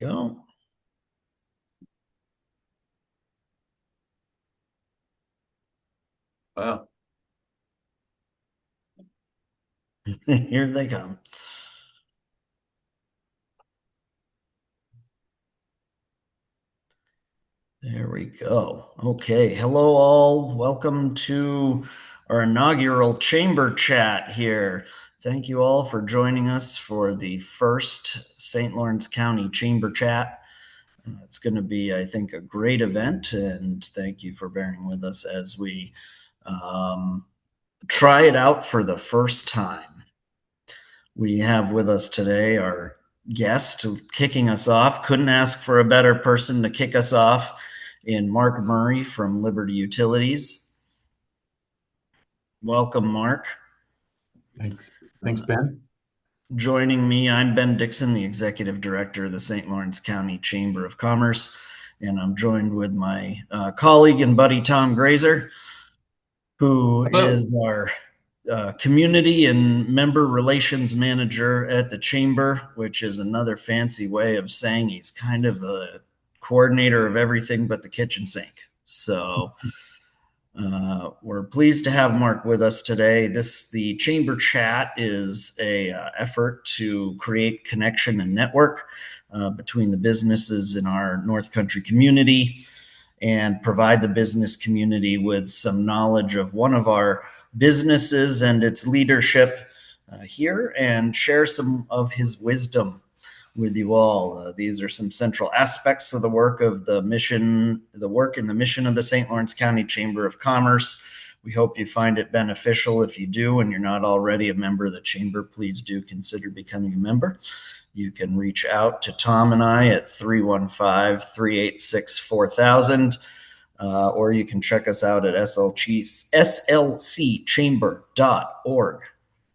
Go. Wow. Here they come. There we go. Okay. Hello, all. Welcome to our inaugural chamber chat here. Thank you all for joining us for the first St. Lawrence County Chamber Chat. It's going to be, I think, a great event, and thank you for bearing with us as we try it out for the first time. We have with us today our guest kicking us off. Couldn't ask for a better person to kick us off in Mark Murray from Liberty Utilities. Welcome, Mark. Thanks. Thanks, Ben. Joining me, I'm Ben Dixon, the Executive Director of the St. Lawrence County Chamber of Commerce, and I'm joined with my colleague and buddy, Tom Graser, who Hello. is our community and member relations manager at the chamber, which is another fancy way of saying he's kind of a coordinator of everything but the kitchen sink. So we're pleased to have Mark with us today. The chamber chat is a effort to create connection and network between the businesses in our North Country community and provide the business community with some knowledge of one of our businesses and its leadership here, and share some of his wisdom with you all. These are some central aspects of the work and the mission of the St. Lawrence County Chamber of Commerce. We hope you find it beneficial. If you do and you're not already a member of the chamber, please do consider becoming a member. You can reach out to Tom and I at 315-386-4000, or you can check us out at slcchamber.org.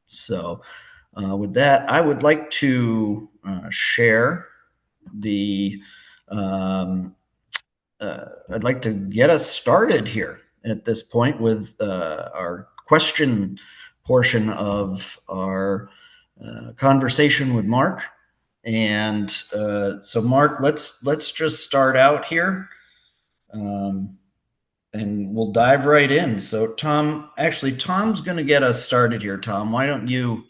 So with that, I would like to share I'd like to get us started here at this point with our question portion of our conversation with Mark. And so, Mark, let's just start out here, and we'll dive right in. So, Tom's going to get us started here. Tom, why don't you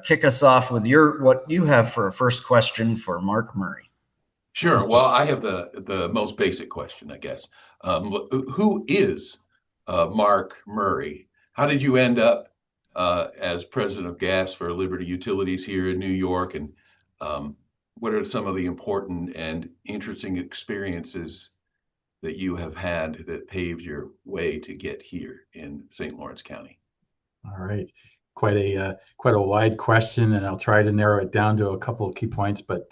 kick us off with what you have for a first question for Mark Murray? Sure. Well, I have the most basic question, I guess. Who is Mark Murray? How did you end up as president of gas for Liberty Utilities here in New York? And what are some of the important and interesting experiences that you have had that paved your way to get here in St. Lawrence County? All right. Quite a wide question, and I'll try to narrow it down to a couple of key points. But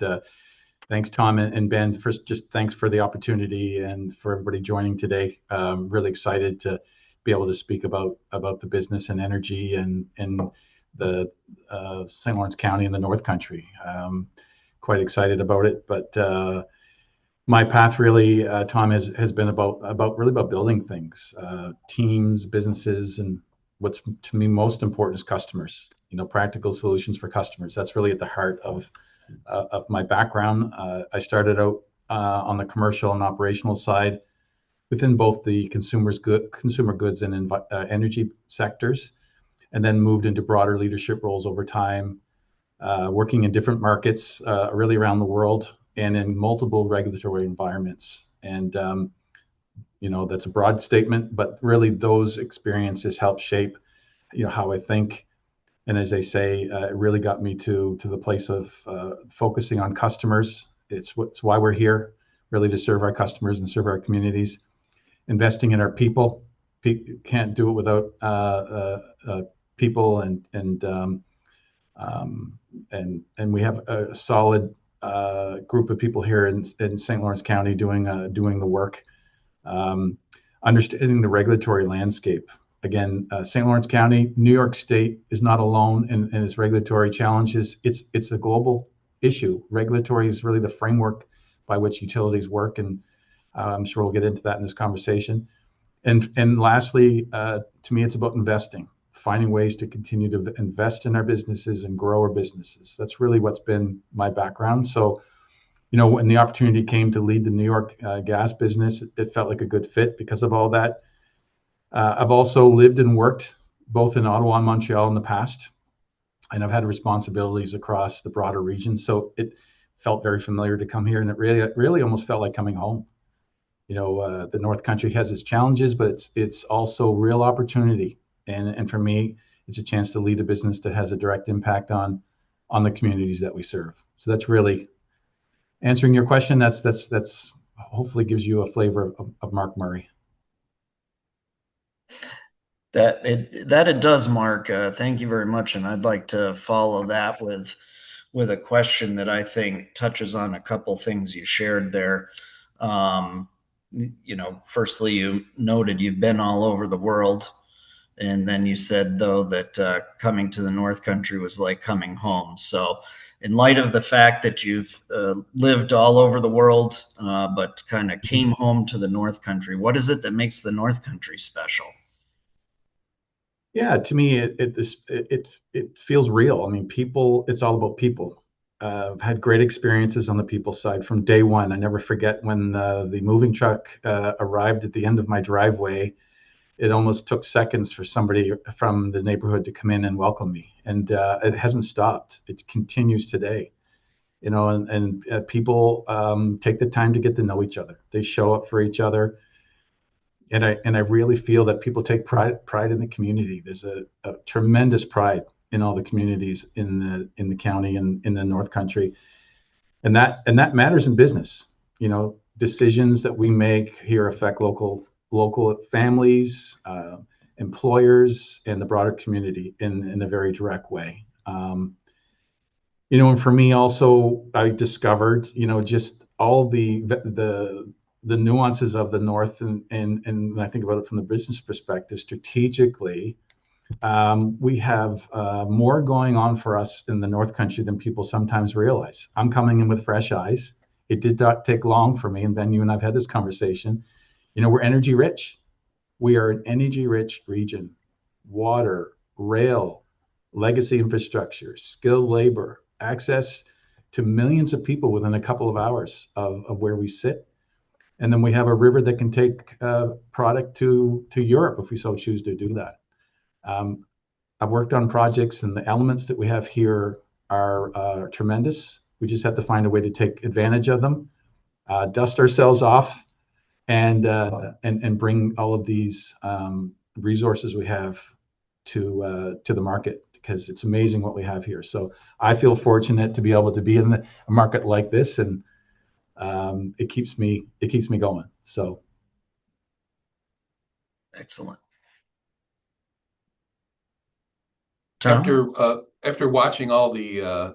thanks, Tom and Ben. First, just thanks for the opportunity and for everybody joining today. Really excited to be able to speak about the business and energy and the St. Lawrence County and the North Country. Quite excited about it. But my path really, Tom, has been about building things, teams, businesses, and what's to me most important is customers. Practical solutions for customers. That's really at the heart of my background. I started out on the commercial and operational side within both the consumer goods and energy sectors, and then moved into broader leadership roles over time, working in different markets really around the world and in multiple regulatory environments. And that's a broad statement, but really those experiences help shape how I think. And as they say, it really got me to the place of focusing on customers. It's why we're here, really to serve our customers and serve our communities. Investing in our people. Can't do it without people, and we have a solid group of people here in St. Lawrence County doing the work. Understanding the regulatory landscape. Again, St. Lawrence County, New York State is not alone in its regulatory challenges. It's a global issue. Regulatory is really the framework by which utilities work, and I'm sure we'll get into that in this conversation. And lastly, to me, it's about investing, finding ways to continue to invest in our businesses and grow our businesses. That's really what's been my background. So when the opportunity came to lead the New York gas business, it felt like a good fit because of all that. I've also lived and worked both in Ottawa and Montreal in the past, and I've had responsibilities across the broader region. So it felt very familiar to come here, and it really almost felt like coming home. The North Country has its challenges, but it's also real opportunity. And for me, it's a chance to lead a business that has a direct impact on the communities that we serve. So that's really answering your question. That's hopefully gives you a flavor of Mark Murray. That it does, Mark. Thank you very much, and I'd like to follow that with a question that I think touches on a couple things you shared there. Um, Firstly, you noted you've been all over the world, and then you said though that coming to the North Country was like coming home. So, in light of the fact that you've lived all over the world, but kind of came home to the North Country, what is it that makes the North Country special? Yeah, to me, it feels real. I mean, people. It's all about people. I've had great experiences on the people side from day one. I never forget when the moving truck arrived at the end of my driveway. It almost took seconds for somebody from the neighborhood to come in and welcome me, and it hasn't stopped. It continues today. And people take the time to get to know each other. They show up for each other, and I really feel that people take pride in the community. There's a tremendous pride in all the communities in the county and in the North Country, and that matters in business. Decisions that we make here affect local families, employers, and the broader community in a very direct way. And for me also, I discovered, just all the nuances of the North, and I think about it from the business perspective, strategically, we have more going on for us in the North Country than people sometimes realize. I'm coming in with fresh eyes. It did not take long for me, and Ben, you and I've had this conversation. We're energy rich. We are an energy rich region. Water, rail, legacy infrastructure, skilled labor, access to millions of people within a couple of hours of where we sit. And then we have a river that can take product to Europe if we so choose to do that. Um, I've worked on projects, and the elements that we have here are tremendous. We just have to find a way to take advantage of them, dust ourselves off, and bring all of these resources we have to the market, because it's amazing what we have here. So I feel fortunate to be able to be in a market like this, and it keeps me going. So Excellent. After Tom? after watching all the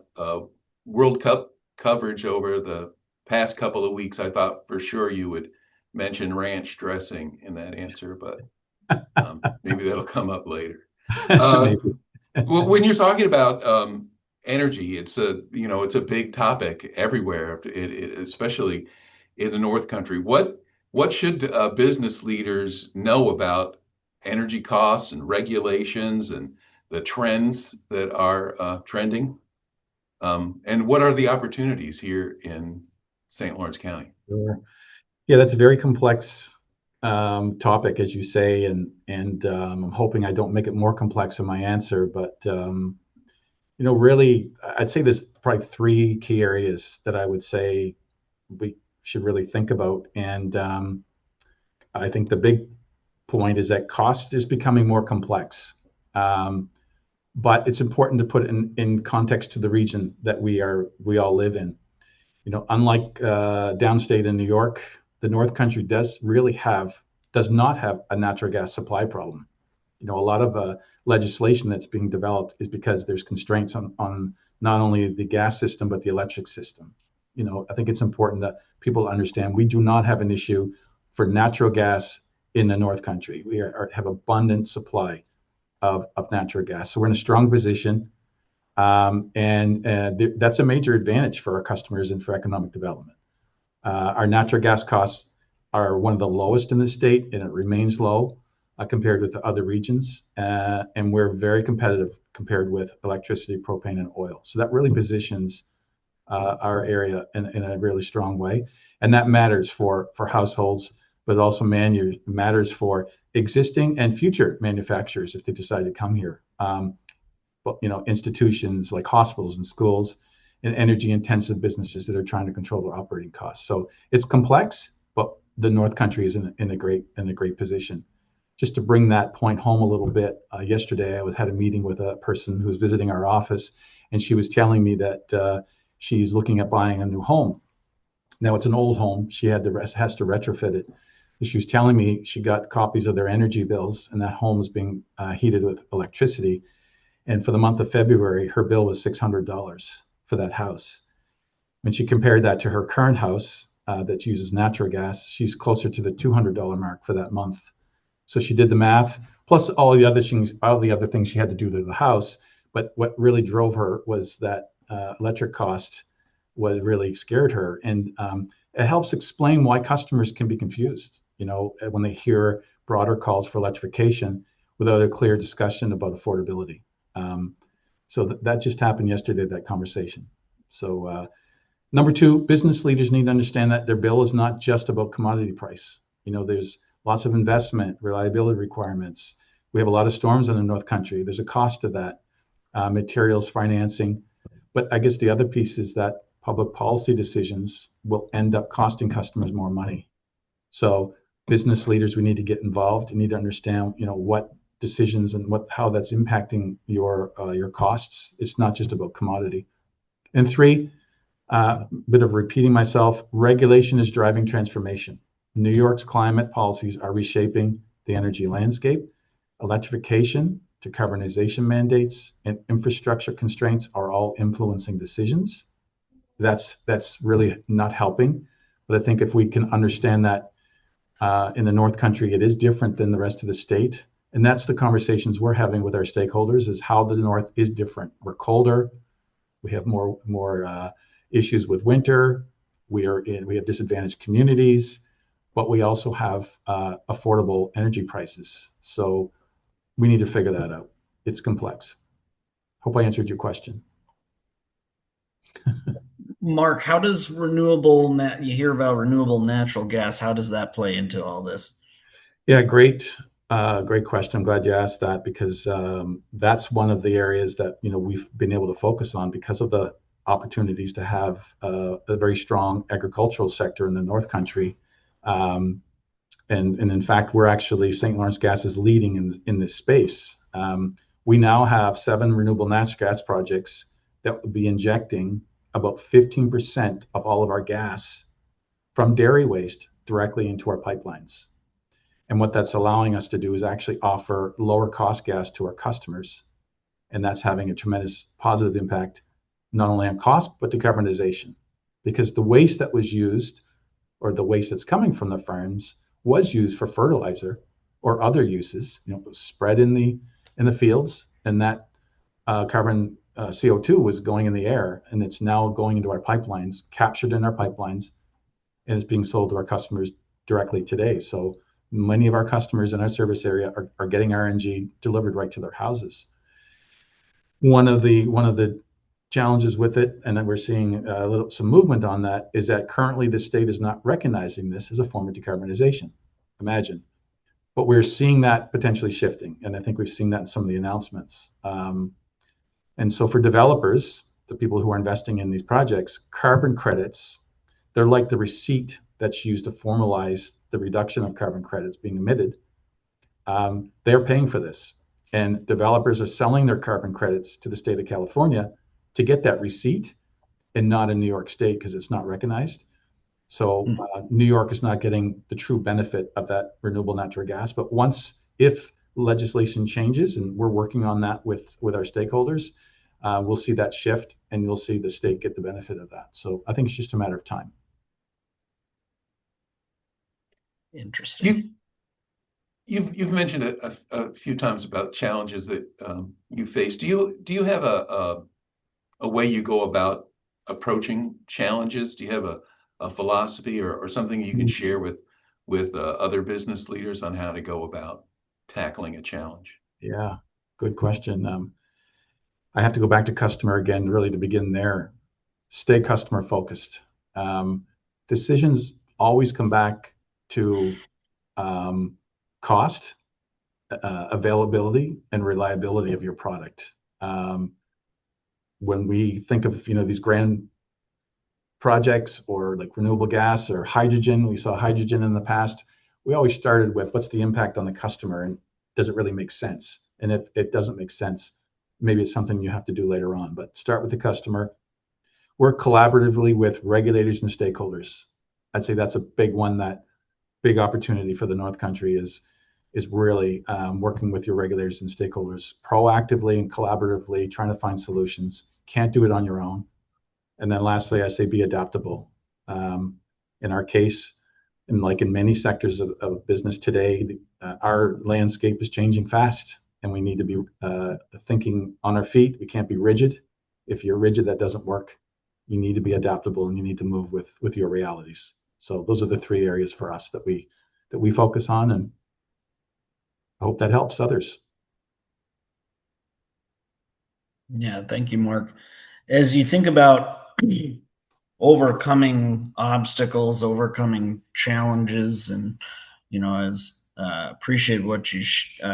World Cup coverage over the past couple of weeks, I thought for sure you would mention ranch dressing in that answer, but maybe that'll come up later. Uh, maybe. well, when you're talking about energy, it's a big topic everywhere, especially in the North Country. What should business leaders know about energy costs and regulations and the trends that are trending? And what are the opportunities here in St. Lawrence County? Sure. Yeah, that's a very complex topic, as you say, and I'm hoping I don't make it more complex in my answer. But really, I'd say there's probably three key areas that I would say we should really think about. And I think the big point is that cost is becoming more complex. But it's important to put it in context to the region that we all live in. Unlike downstate in New York, the North Country does not have a natural gas supply problem. A lot of legislation that's being developed is because there's constraints on not only the gas system but the electric system. I think it's important that people understand we do not have an issue for natural gas in the North Country. We have abundant supply of natural gas, so we're in a strong position, and that's a major advantage for our customers and for economic development. Our natural gas costs are one of the lowest in the state, and it remains low compared with the other regions. And we're very competitive compared with electricity, propane, and oil. So that really positions our area in a really strong way. And that matters for households, but it also matters for existing and future manufacturers if they decide to come here. But, institutions like hospitals and schools and energy intensive businesses that are trying to control their operating costs. So it's complex, but the North Country is in a great position. Just to bring that point home a little bit, yesterday I had a meeting with a person who was visiting our office, and she was telling me that she's looking at buying a new home. Now it's an old home; she has to retrofit it. She was telling me she got copies of their energy bills, and that home is being heated with electricity. And for the month of February, her bill was $600 for that house. When she compared that to her current house that uses natural gas, she's closer to the $200 mark for that month. So she did the math, plus all the other things she had to do to the house. But what really drove her was that electric cost what really scared her. And it helps explain why customers can be confused, when they hear broader calls for electrification without a clear discussion about affordability. So that just happened yesterday, that conversation. So number two, business leaders need to understand that their bill is not just about commodity price. There's lots of investment, reliability requirements. We have a lot of storms in the North Country. There's a cost to that, materials, financing. But I guess the other piece is that public policy decisions will end up costing customers more money. So business leaders, we need to get involved. You need to understand, what decisions and how that's impacting your costs. It's not just about commodity. And three, bit of repeating myself, regulation is driving transformation. New York's climate policies are reshaping the energy landscape. Electrification, decarbonization mandates, and infrastructure constraints are all influencing decisions. That's really not helping. But I think if we can understand that in the North Country, it is different than the rest of the state. And that's the conversations we're having with our stakeholders, is how the North is different. We're colder. We have more issues with winter. We have disadvantaged communities, but we also have affordable energy prices. So we need to figure that out. It's complex. Hope I answered your question. Mark, how does you hear about renewable natural gas? How does that play into all this? Yeah, great question. I'm glad you asked that, because that's one of the areas that we've been able to focus on because of the opportunities to have a very strong agricultural sector in the North Country. And in fact, we're actually, St. Lawrence Gas is leading in this space. We now have 7 renewable natural gas projects that would be injecting about 15% of all of our gas from dairy waste directly into our pipelines. And what that's allowing us to do is actually offer lower cost gas to our customers. And that's having a tremendous positive impact, not only on cost, but decarbonization. Because the waste that was used, or the waste that's coming from the farms, was used for fertilizer or other uses, spread in the fields, and that carbon CO2 was going in the air, and it's now going into our pipelines, captured in our pipelines, and it's being sold to our customers directly today. So many of our customers in our service area are getting RNG delivered right to their houses. One of the challenges with it, and then we're seeing some movement on that, is that currently the state is not recognizing this as a form of decarbonization. Imagine. But we're seeing that potentially shifting, and I think we've seen that in some of the announcements. And so for developers, the people who are investing in these projects, carbon credits, they're like the receipt that's used to formalize the reduction of carbon credits being emitted. They're paying for this. And developers are selling their carbon credits to the state of California to get that receipt, and not in New York State because it's not recognized. So New York is not getting the true benefit of that renewable natural gas. But if legislation changes, and we're working on that with our stakeholders, we'll see that shift, and you'll see the state get the benefit of that. So I think it's just a matter of time. Interesting. You've mentioned a few times about challenges that you face. Do you have a way you go about approaching challenges? Do you have a philosophy or something you can share with other business leaders on how to go about tackling a challenge? Yeah, good question. I have to go back to customer again, really, to begin there. stay customer focused. Decisions always come back to cost, availability, and reliability of your product. When we think of these grand projects or like renewable gas or hydrogen, we saw hydrogen in the past. We always started with what's the impact on the customer and does it really make sense? And if it doesn't make sense, maybe it's something you have to do later on. But start with the customer. Work collaboratively with regulators and stakeholders. I'd say that's a big one. That big opportunity for the North Country is really working with your regulators and stakeholders proactively and collaboratively, trying to find solutions. Can't do it on your own. And then lastly, I say be adaptable. In our case, and like in many sectors of business today, our landscape is changing fast, and we need to be thinking on our feet. We can't be rigid. If you're rigid, that doesn't work. You need to be adaptable, and you need to move with your realities. So those are the three areas for us that we focus on, and I hope that helps others. Yeah, thank you, Mark. As you think about overcoming obstacles, overcoming challenges, and as appreciate what you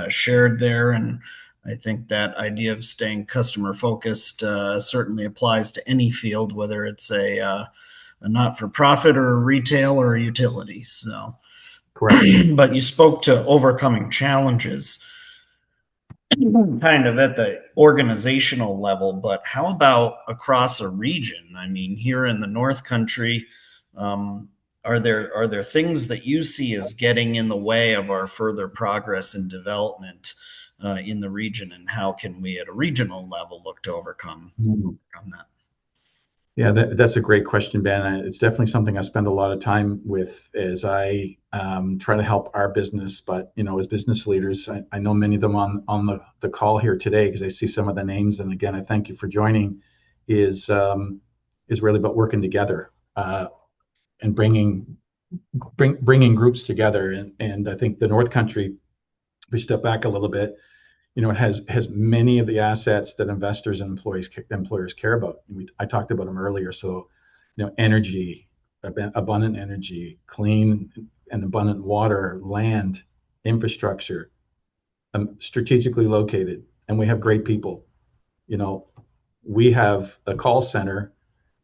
shared there, and I think that idea of staying customer focused certainly applies to any field, whether it's a not-for-profit or retail or utility. So, Correct. but you spoke to overcoming challenges kind of at the organizational level, but how about across a region? I mean, here in the North Country, are there things that you see as getting in the way of our further progress and development in the region, and how can we, at a regional level, look to overcome that? Yeah, that's a great question, Ben. It's definitely something I spend a lot of time with as I try to help our business. But as business leaders, I know many of them on the call here today because I see some of the names. And again, I thank you for joining. Is really about working together and bringing groups together. And I think the North Country, if we step back a little bit, it has many of the assets that investors and employers care about. I talked about them earlier. So, energy, abundant energy, clean and abundant water, land, infrastructure, strategically located, and we have great people. We have a call center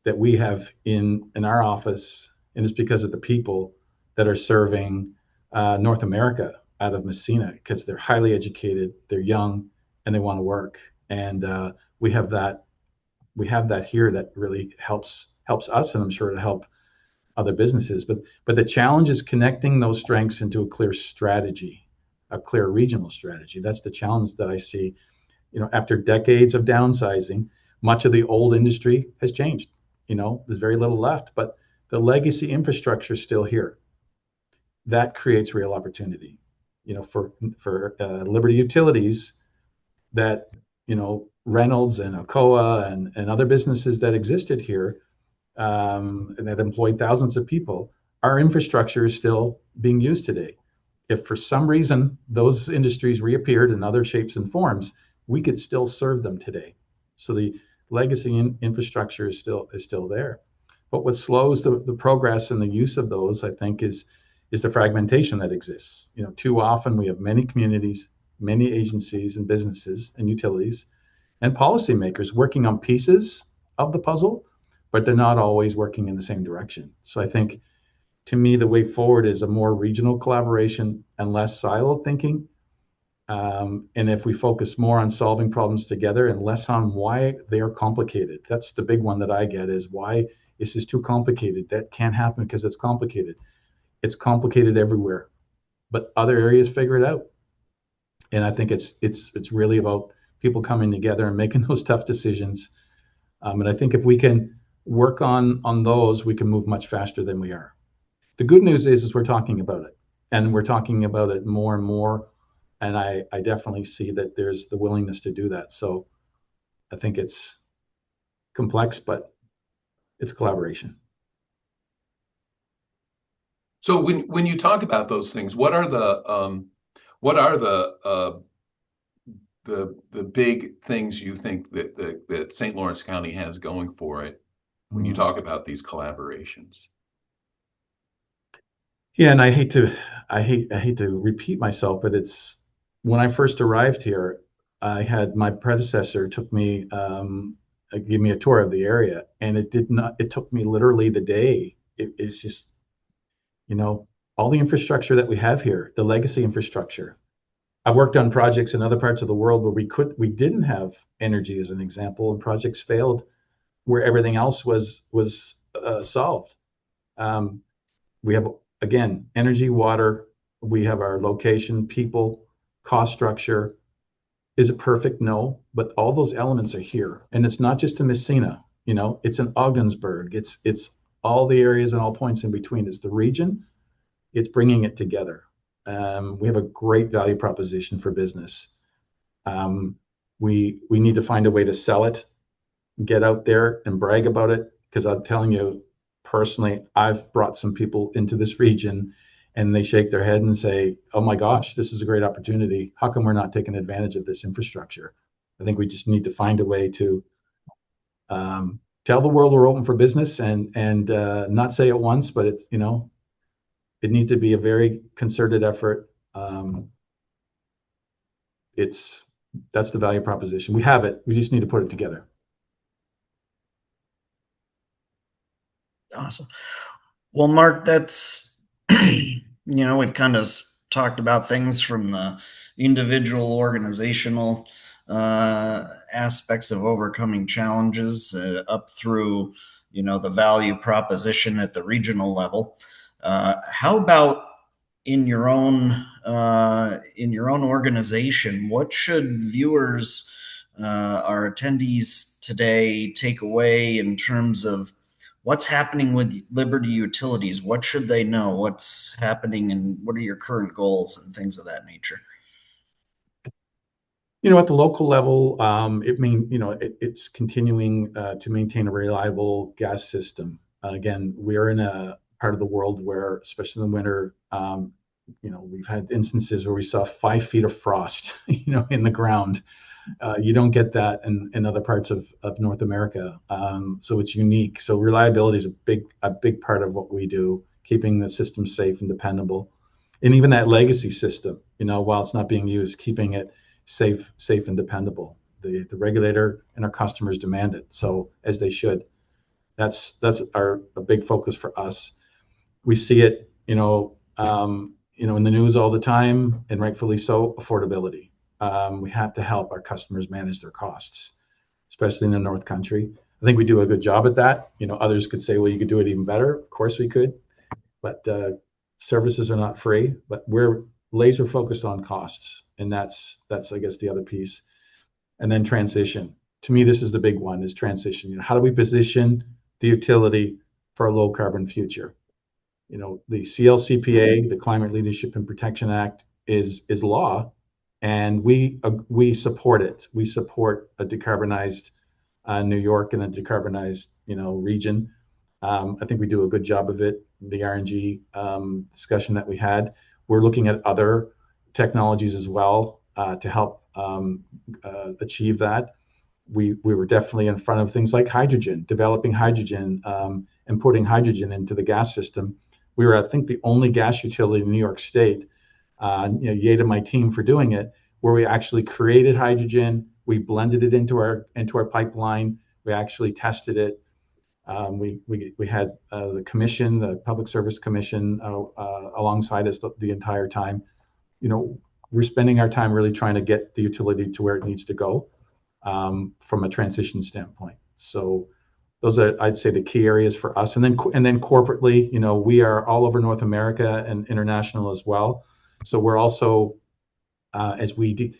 that we have in our office, and it's because of the people that are serving North America out of Messina, because they're highly educated, they're young, and they want to work. And we have that here that really helps us, and I'm sure to help other businesses. But the challenge is connecting those strengths into a clear strategy, a clear regional strategy. That's the challenge that I see. After decades of downsizing, much of the old industry has changed. There's very little left, but the legacy infrastructure is still here. That creates real opportunity. For Liberty Utilities, that Reynolds and Alcoa and other businesses that existed here and that employed thousands of people, our infrastructure is still being used today. If for some reason those industries reappeared in other shapes and forms, we could still serve them today. So the legacy infrastructure is still there. But what slows the progress and the use of those, I think, is the fragmentation that exists. Too often we have many communities, many agencies and businesses and utilities and policymakers working on pieces of the puzzle, but they're not always working in the same direction. So I think, to me, the way forward is a more regional collaboration and less siloed thinking. And if we focus more on solving problems together and less on why they are complicated, that's the big one that I get, is why this is too complicated. That can't happen because it's complicated. It's complicated everywhere, but other areas figure it out. And I think it's really about people coming together and making those tough decisions. And I think if we can work on those, we can move much faster than we are. The good news is we're talking about it, and we're talking about it more and more. And I definitely see that there's the willingness to do that. So I think it's complex, but it's collaboration. So when you talk about those things, what are the big things you think that St. Lawrence County has going for it when you talk about these collaborations? Yeah, and I hate to repeat myself, but it's when I first arrived here, I had my predecessor took me give me a tour of the area, and it took me literally the day. It's just, you know, all the infrastructure that we have here, the legacy infrastructure. I worked on projects in other parts of the world where we didn't have energy as an example, and projects failed where everything else was solved. Um, we have, again, energy, water. We have our location, people, cost structure. Is it perfect? No, but all those elements are here, and it's not just in Messina. It's in Ogdensburg. It's all the areas and all points in between. It's the region. It's bringing it together. We have a great value proposition for business. Um, we need to find a way to sell it, get out there and brag about it, because I'm telling you, personally, I've brought some people into this region and they shake their head and say, oh my gosh, this is a great opportunity. How come we're not taking advantage of this infrastructure? I think we just need to find a way to tell the world we're open for business, and not say it once, but it needs to be a very concerted effort. It's That's the value proposition. We have it. We just need to put it together. Awesome. Well, Mark, that's, we've kind of talked about things from the individual organizational aspects of overcoming challenges up through, the value proposition at the regional level. How about in your own organization? What should viewers, our attendees today, take away in terms of what's happening with Liberty Utilities? What should they know? What's happening, and what are your current goals and things of that nature? At the local level, it's continuing to maintain a reliable gas system. Again, we're in a part of the world where, especially in the winter, we've had instances where we saw 5 feet of frost, in the ground. You don't get that in other parts of North America. So it's unique. So reliability is a big part of what we do, keeping the system safe and dependable. And even that legacy system, while it's not being used, keeping it safe and dependable. The regulator and our customers demand it, so as they should. That's a big focus for us. We see it, in the news all the time, and rightfully so. Affordability. We have to help our customers manage their costs, especially in the North Country. I think we do a good job at that. Others could say, well, you could do it even better. Of course we could, but services are not free. But we're laser focused on costs, and that's I guess the other piece. And then transition. To me, this is the big one: is transition. How do we position the utility for a low carbon future? The CLCPA, the Climate Leadership and Protection Act, is law, and we support it. We support a decarbonized New York and a decarbonized region. I think we do a good job of it. The RNG discussion that we had, we're looking at other technologies as well to help achieve that. We were definitely in front of things like hydrogen, developing hydrogen, and putting hydrogen into the gas system. We were, I think, the only gas utility in New York State, yay to my team for doing it, where we actually created hydrogen. We blended it into our pipeline. We actually tested it. We had the commission, the Public Service Commission, alongside us the entire time. We're spending our time really trying to get the utility to where it needs to go from a transition standpoint. So those are, I'd say, the key areas for us. And then corporately, we are all over North America and international as well. So we're also, as we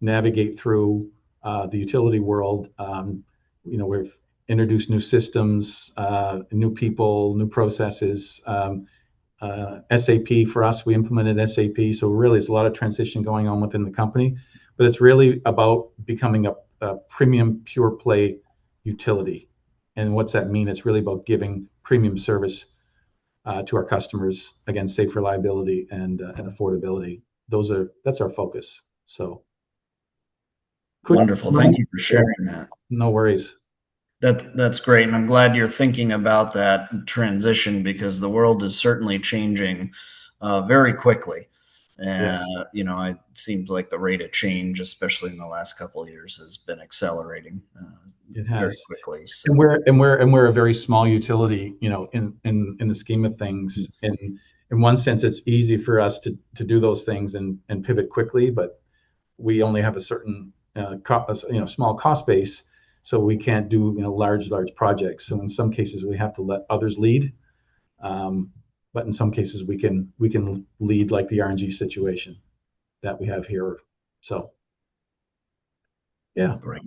navigate through the utility world, we've introduced new systems, new people, new processes. SAP for us, we implemented SAP. So really, there's a lot of transition going on within the company, but it's really about becoming a premium pure play utility. And what's that mean? It's really about giving premium service to our customers, again, safe reliability and affordability. That's our focus. So wonderful. Thank you for sharing that. No worries. That's great, and I'm glad you're thinking about that transition because the world is certainly changing very quickly. Yes, It seems like the rate of change, especially in the last couple of years, has been accelerating it very has. quickly. And So, we're a very small utility, in the scheme of things. In one sense, it's easy for us to do those things and pivot quickly, but we only have a certain small cost base, so we can't do large projects. So in some cases, we have to let others lead, but in some cases, we can lead, like the RNG situation that we have here. So yeah. great.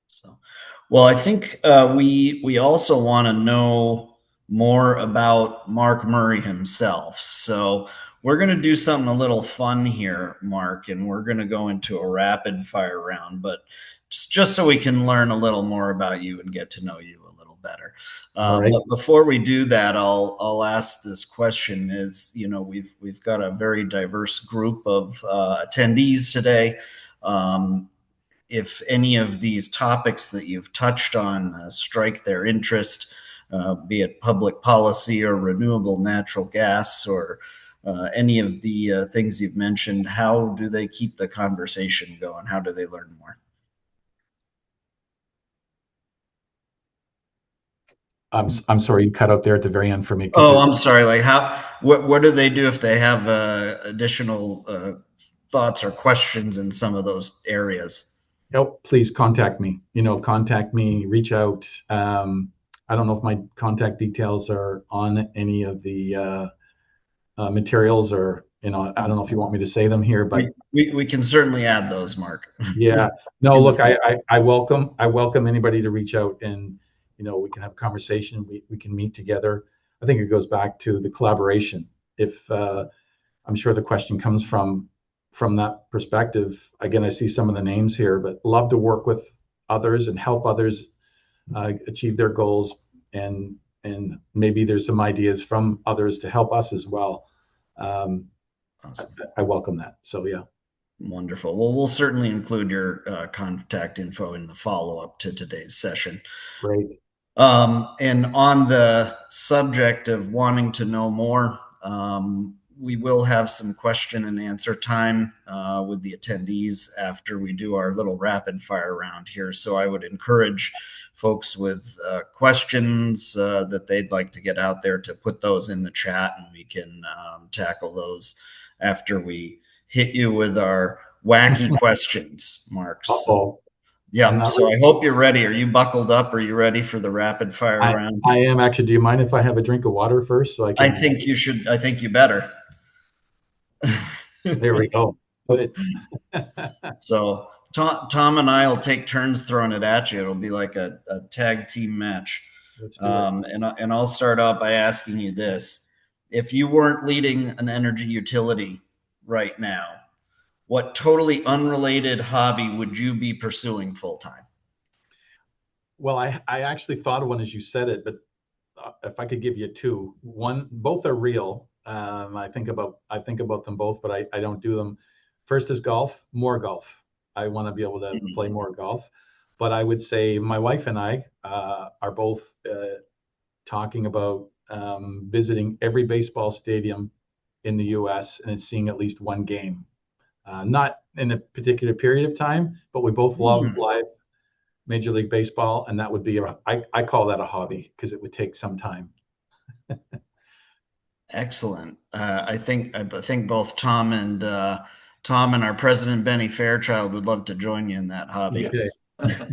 So, well, I think we also want to know more about Mark Murray himself. So we're going to do something a little fun here, Mark, and we're going to go into a rapid fire round, but just so we can learn a little more about you and get to know you a little better. All right. But before we do that, I'll ask this question: Is we've got a very diverse group of attendees today. If any of these topics that you've touched on strike their interest, be it public policy or renewable natural gas or any of the things you've mentioned, how do they keep the conversation going? How do they learn more? I'm sorry, you cut out there at the very end for me. Could Oh, you? I'm sorry. Like what do they do if they have additional thoughts or questions in some of those areas? Help, please contact me. Contact me, reach out. I don't know if my contact details are on any of the materials, or I don't know if you want me to say them here, We, but we can certainly add those, Mark. yeah. No, In the look, future. I welcome anybody to reach out, and we can have a conversation. We can meet together. I think it goes back to the collaboration. If I'm sure the question comes from that perspective. Again, I see some of the names here, but love to work with others and help others achieve their goals, and maybe there's some ideas from others to help us as well. Um, Awesome. I welcome that. So yeah. Wonderful. Well, we'll certainly include your contact info in the follow up to today's session. Great. And on the subject of wanting to know more, we will have some question and answer time with the attendees after we do our little rapid fire round here. So I would encourage folks with questions that they'd like to get out there to put those in the chat, and we can tackle those after we hit you with our wacky questions, Mark. So, Uh-oh. I'm yeah. not So ready. I hope you're ready. Are you buckled up? Are you ready for the rapid fire I round? I am actually. Do you mind if I have a drink of water first so I I can? think you should. I think you better. There we go. Good. So Tom and I will take turns throwing it at you. It'll be like a tag team match. Let's do it. And I'll start out by asking you this: If you weren't leading an energy utility right now, what totally unrelated hobby would you be pursuing full time? Well, I actually thought of one as you said it, but if I could give you two, both are real. I think about them both, but I don't do them. First is golf, more golf. I want to be able to play more golf, but I would say my wife and I are both talking about visiting every baseball stadium in the U.S. and seeing at least one game. Not in a particular period of time, but we both love Hmm. live Major League Baseball, and that would be I call that a hobby because it would take some time. Excellent. I think both Tom and our president Benny Fairchild would love to join you in that hobby. Okay. Yes.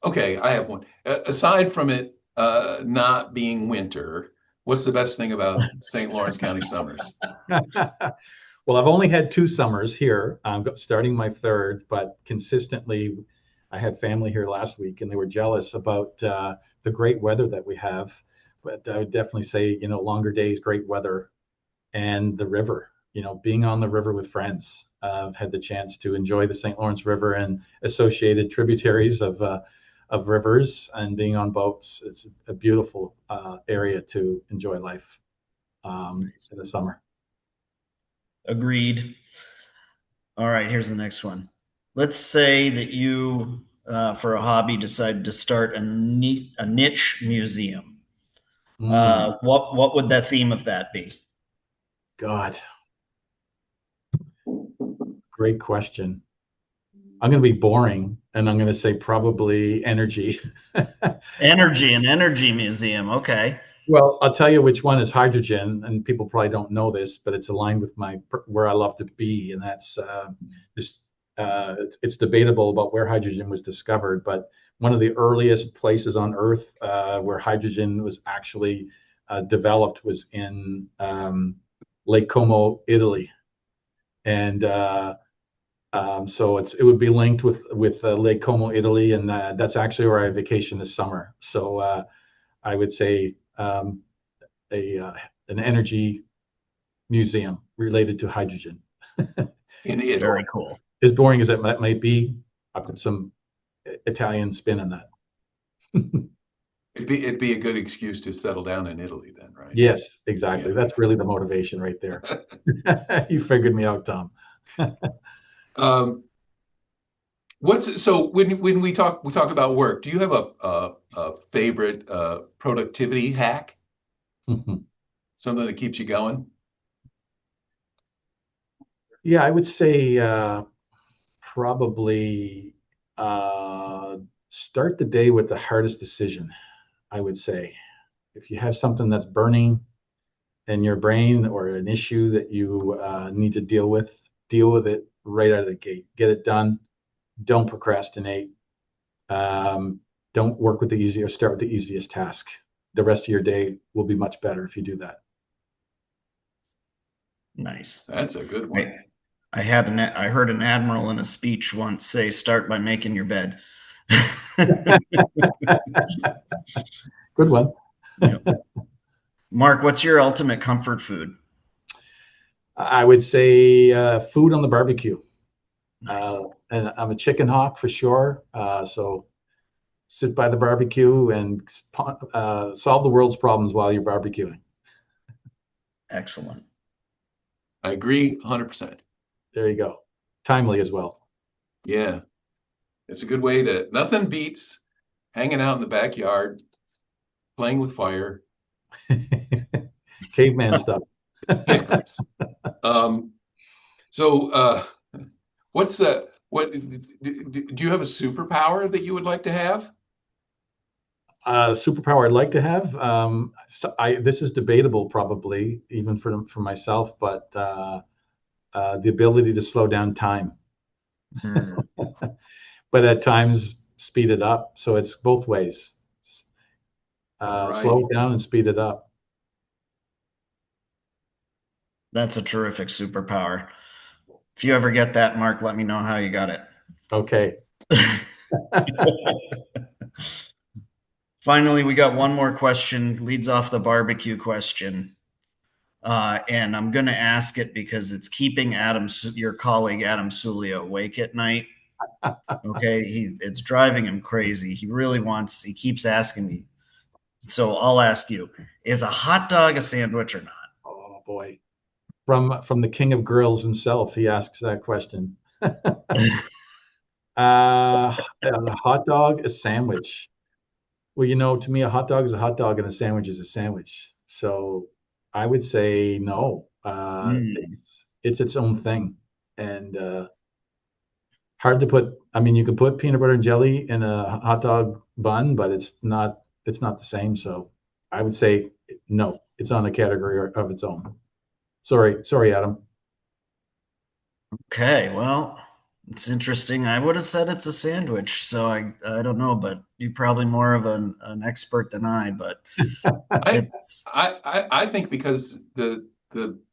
Okay, I have one. Aside from it not being winter, what's the best thing about St. Lawrence County summers? Well, I've only had 2 summers here. I'm starting my third, but consistently, I had family here last week, and they were jealous about the great weather that we have. But I would definitely say, longer days, great weather, and the river. Being on the river with friends. I've had the chance to enjoy the St. Lawrence River and associated tributaries of rivers, and being on boats. It's a beautiful area to enjoy life Nice. in the summer. Agreed. All right, here's the next one. Let's say that you for a hobby, decided to start a niche museum. What would the theme of that be? God, great question. I'm going to be boring, and I'm going to say probably energy. Energy, an energy museum. Okay. Well, I'll tell you which one is hydrogen, and people probably don't know this, but it's aligned with my where I love to be, and that's just it's debatable about where hydrogen was discovered, but one of the earliest places on Earth where hydrogen was actually developed was in Lake Como, Italy, and so it would be linked with Lake Como, Italy, and that's actually where I vacation this summer. So I would say an energy museum related to hydrogen. In Italy. Very cool. As boring as that might be, I put some Italian spin on that. It'd be a good excuse to settle down in Italy then, right? Yes, exactly. Yeah. That's really the motivation right there. You figured me out, Tom. So when we talk about work, do you have a favorite productivity hack? Something that keeps you going? Yeah, I would say probably start the day with the hardest decision. I would say if you have something that's burning in your brain or an issue that you need to deal with it right out of the gate. Get it done. Don't procrastinate. Don't work with the easier. Start with the easiest task. The rest of your day will be much better if you do that. Nice. That's a good one. I heard an admiral in a speech once say, "Start by making your bed." Good one. Yep. Mark, what's your ultimate comfort food? I would say food on the barbecue. Nice. And I'm a chicken hawk for sure. So sit by the barbecue and solve the world's problems while you're barbecuing. Excellent. I agree 100%. There you go. Timely as well. Yeah. It's a good way nothing beats hanging out in the backyard, playing with fire. Caveman stuff. Yes. So what do you have a superpower that you would like to have? Superpower I'd like to have. This is debatable, probably even for myself, but the ability to slow down time, but at times speed it up. So it's both ways. Right. Slow it down and speed it up. That's a terrific superpower. If you ever get that, Mark, let me know how you got it. Okay. Finally, we got one more question, leads off the barbecue question. And I'm going to ask it because it's keeping your colleague Adam Sulio awake at night. Okay, it's driving him crazy. He keeps asking me. So I'll ask you, is a hot dog a sandwich or not? Oh boy. From the king of grills himself, he asks that question. A hot dog, a sandwich. Well, to me, a hot dog is a hot dog and a sandwich is a sandwich. So I would say no. It's its own thing. And hard to put. I mean, you can put peanut butter and jelly in a hot dog bun, but it's not the same. So I would say no. It's on a category of its own. Sorry, Adam. Okay, well, it's interesting. I would have said it's a sandwich, so I don't know, but you're probably more of an expert than I. But I think because the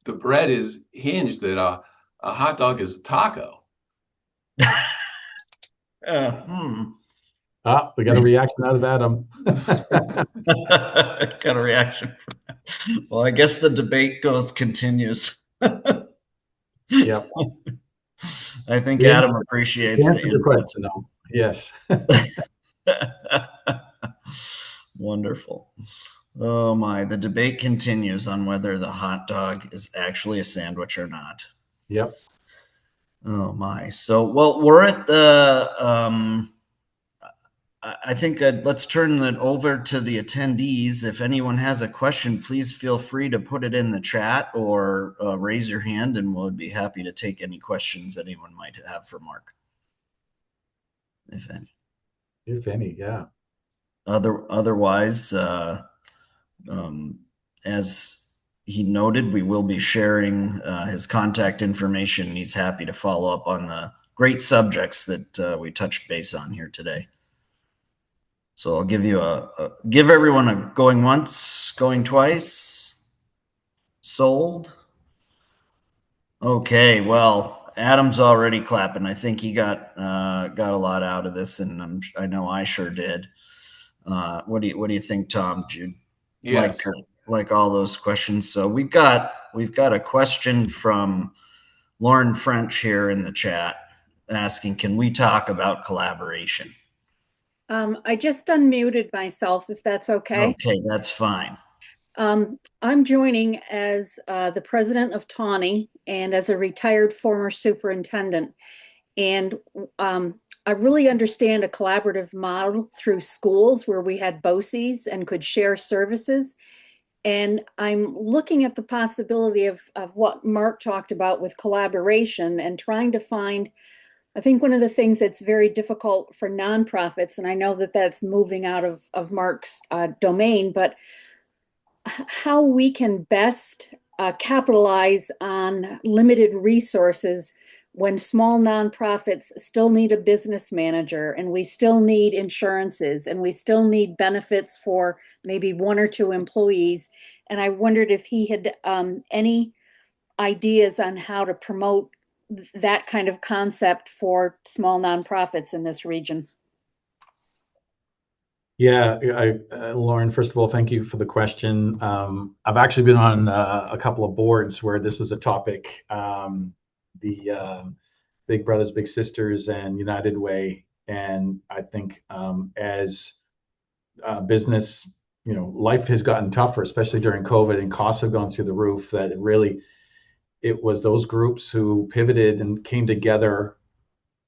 bread is hinged that a hot dog is a taco. We got a reaction out of Adam. Got a reaction. Well, I guess the debate continues. Yep. I think Adam appreciates the input. Yes. Wonderful. Oh my, the debate continues on whether the hot dog is actually a sandwich or not. Yep. Oh my. So, well, we're at the I think let's turn it over to the attendees. If anyone has a question, please feel free to put it in the chat or raise your hand, and we'll be happy to take any questions anyone might have for Mark, if any. If any, yeah. Otherwise, as he noted, we will be sharing his contact information. He's happy to follow up on the great subjects that we touched base on here today. So I'll give you give everyone a going once, going twice, sold. Okay, well, Adam's already clapping. I think he got a lot out of this, and I know I sure did. What do you think, Tom? Do you Yes. like all those questions? So we've got a question from Lauren French here in the chat asking, can we talk about collaboration? I just unmuted myself, if that's okay. Okay, that's fine. I'm joining as the president of Tawny and as a retired former superintendent. And I really understand a collaborative model through schools where we had BOCES and could share services. And I'm looking at the possibility of what Mark talked about with collaboration and trying to find, I think one of the things that's very difficult for nonprofits, and I know that that's moving out of Mark's domain, but how we can best capitalize on limited resources when small nonprofits still need a business manager and we still need insurances and we still need benefits for maybe one or two employees. And I wondered if he had any ideas on how to promote that kind of concept for small nonprofits in this region. Yeah, Lauren, first of all, thank you for the question. I've actually been on a couple of boards where this is a topic, the Big Brothers Big Sisters and United Way. And I think as business, life has gotten tougher, especially during COVID, and costs have gone through the roof, that it was those groups who pivoted and came together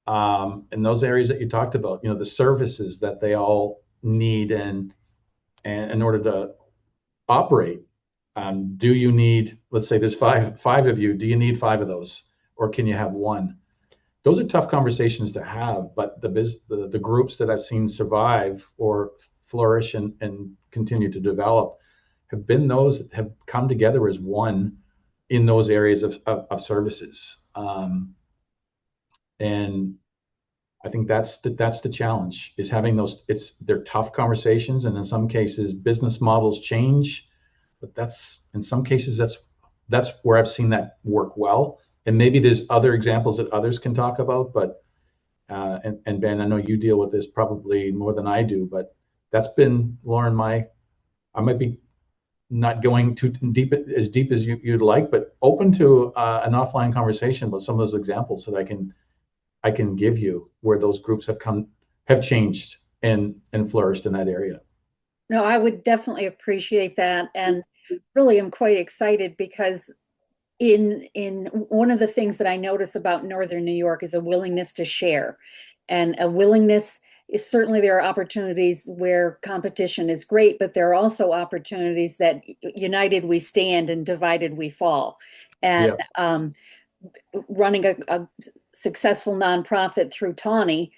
in those areas that you talked about, the services that they all need and in order to operate. Do you need, let's say there's five of you, do you need five of those, or can you have one? Those are tough conversations to have, but the groups that I've seen survive or flourish and continue to develop have been those that have come together as one in those areas of services. And I think that's the challenge, is having those. They're tough conversations, and in some cases business models change, but in some cases that's where I've seen that work well. And maybe there's other examples that others can talk about, but and Ben, I know you deal with this probably more than I do, but that's been, Lauren, I might be not going too deep as you'd like, but open to an offline conversation about some of those examples that I can give you where those groups have changed and flourished in that area. No, I would definitely appreciate that, and really am quite excited because in one of the things that I notice about Northern New York is a willingness to share, and a willingness is certainly, there are opportunities where competition is great, but there are also opportunities that united we stand and divided we fall. And running a successful nonprofit through Tawny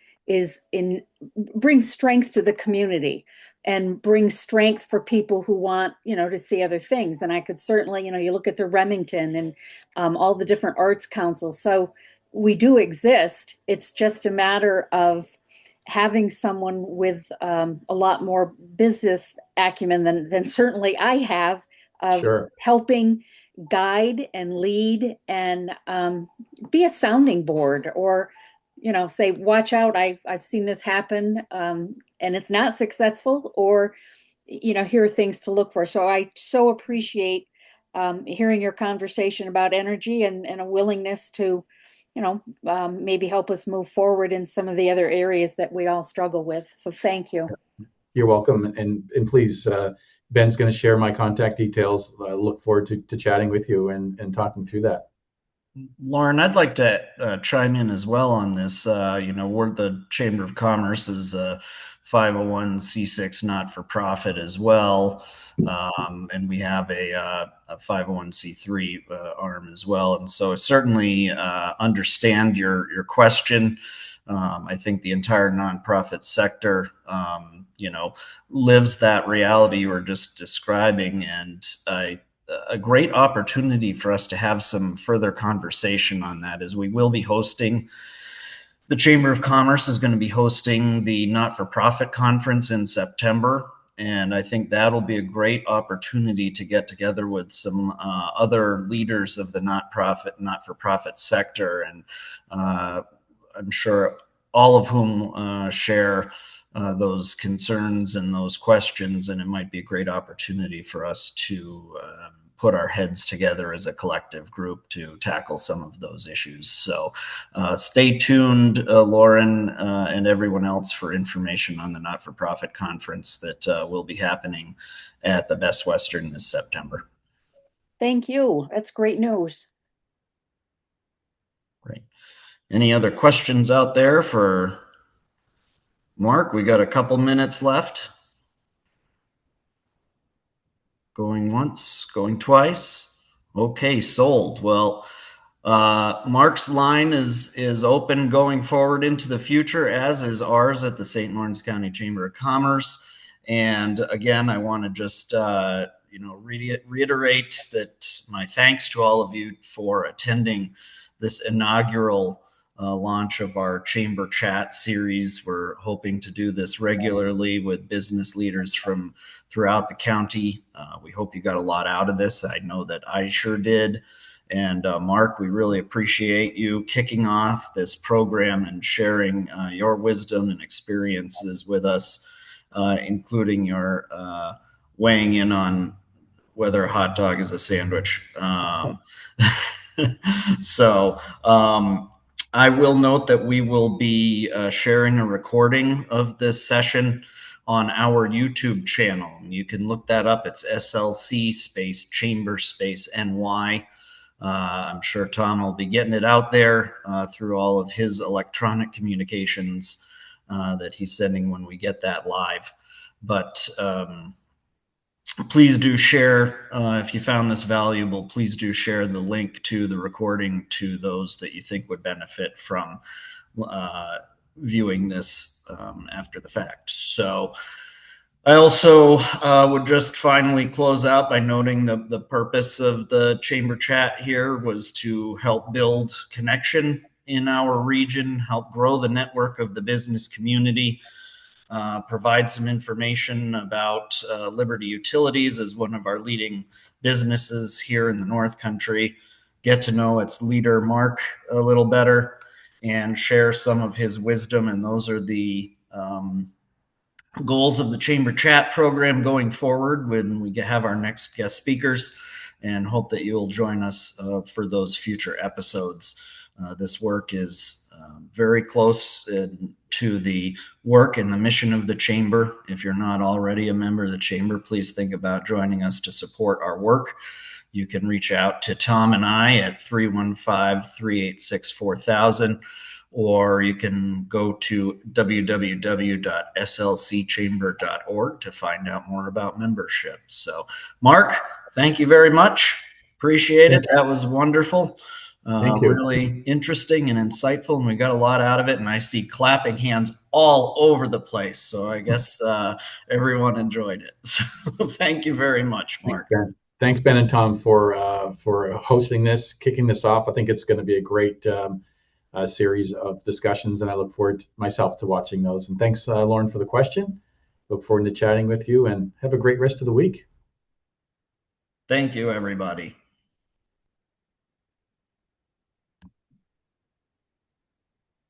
brings strength to the community and brings strength for people who want, to see other things. And I could certainly, you look at the Remington and all the different arts councils. So we do exist. It's just a matter of having someone with a lot more business acumen than certainly I have, of helping guide and lead and be a sounding board, or say, watch out, I've seen this happen and it's not successful, or here are things to look for. So I so appreciate hearing your conversation about energy and a willingness to maybe help us move forward in some of the other areas that we all struggle with. So thank you. You're welcome, and please, Ben's going to share my contact details. I look forward to chatting with you and talking through that. Lauren, I'd like to chime in as well on this. We're the Chamber of Commerce is 501c6 not-for-profit as well. And we have a 501c3 arm as well. And so certainly understand your question. I think the entire nonprofit sector, lives that reality you were just describing, and a great opportunity for us to have some further conversation on that, as we will be hosting. The Chamber of Commerce is going to be hosting the not-for-profit conference in September, and I think that'll be a great opportunity to get together with some other leaders of the not-for-profit sector, and I'm sure all of whom share those concerns and those questions, and it might be a great opportunity for us to put our heads together as a collective group to tackle some of those issues. So stay tuned, Lauren, and everyone else, for information on the not-for-profit conference that will be happening at the Best Western this September. Thank you. That's great news. Great. Any other questions out there for Mark? We got a couple minutes left. Going once, going twice. Okay, sold. Well, Mark's line is open going forward into the future, as is ours at the St. Lawrence County Chamber of Commerce. And again, I want to just reiterate that my thanks to all of you for attending this inaugural launch of our Chamber Chat series. We're hoping to do this regularly with business leaders from throughout the county. We hope you got a lot out of this. I know that I sure did. And Mark, we really appreciate you kicking off this program and sharing your wisdom and experiences with us, including your weighing in on whether a hot dog is a sandwich. So I will note that we will be sharing a recording of this session on our YouTube channel. You can look that up. It's SLC space Chamber space NY. I'm sure Tom will be getting it out there through all of his electronic communications that he's sending when we get that live. But please do share, if you found this valuable, please do share the link to the recording to those that you think would benefit from viewing this after the fact. So I also would just finally close out by noting the purpose of the Chamber Chat here was to help build connection in our region, help grow the network of the business community, provide some information about Liberty Utilities as one of our leading businesses here in the North Country, get to know its leader, Mark, a little better, and share some of his wisdom. And those are the goals of the Chamber Chat program going forward when we have our next guest speakers, and hope that you'll join us for those future episodes. This work is very close to the work and the mission of the Chamber. If you're not already a member of the Chamber, please think about joining us to support our work. You can reach out to Tom and I at 315-386-4000, or you can go to www.slcchamber.org to find out more about membership. So, Mark, thank you very much. Appreciate it. That was wonderful. Thank you. Really interesting and insightful, and we got a lot out of it. And I see clapping hands all over the place, so I guess everyone enjoyed it. So thank you very much, Mark. Thanks, Ben and Tom, for hosting this, kicking this off. I think it's going to be a great series of discussions, and I look forward myself to watching those. And thanks, Lauren, for the question. Look forward to chatting with you, and have a great rest of the week. Thank you, everybody.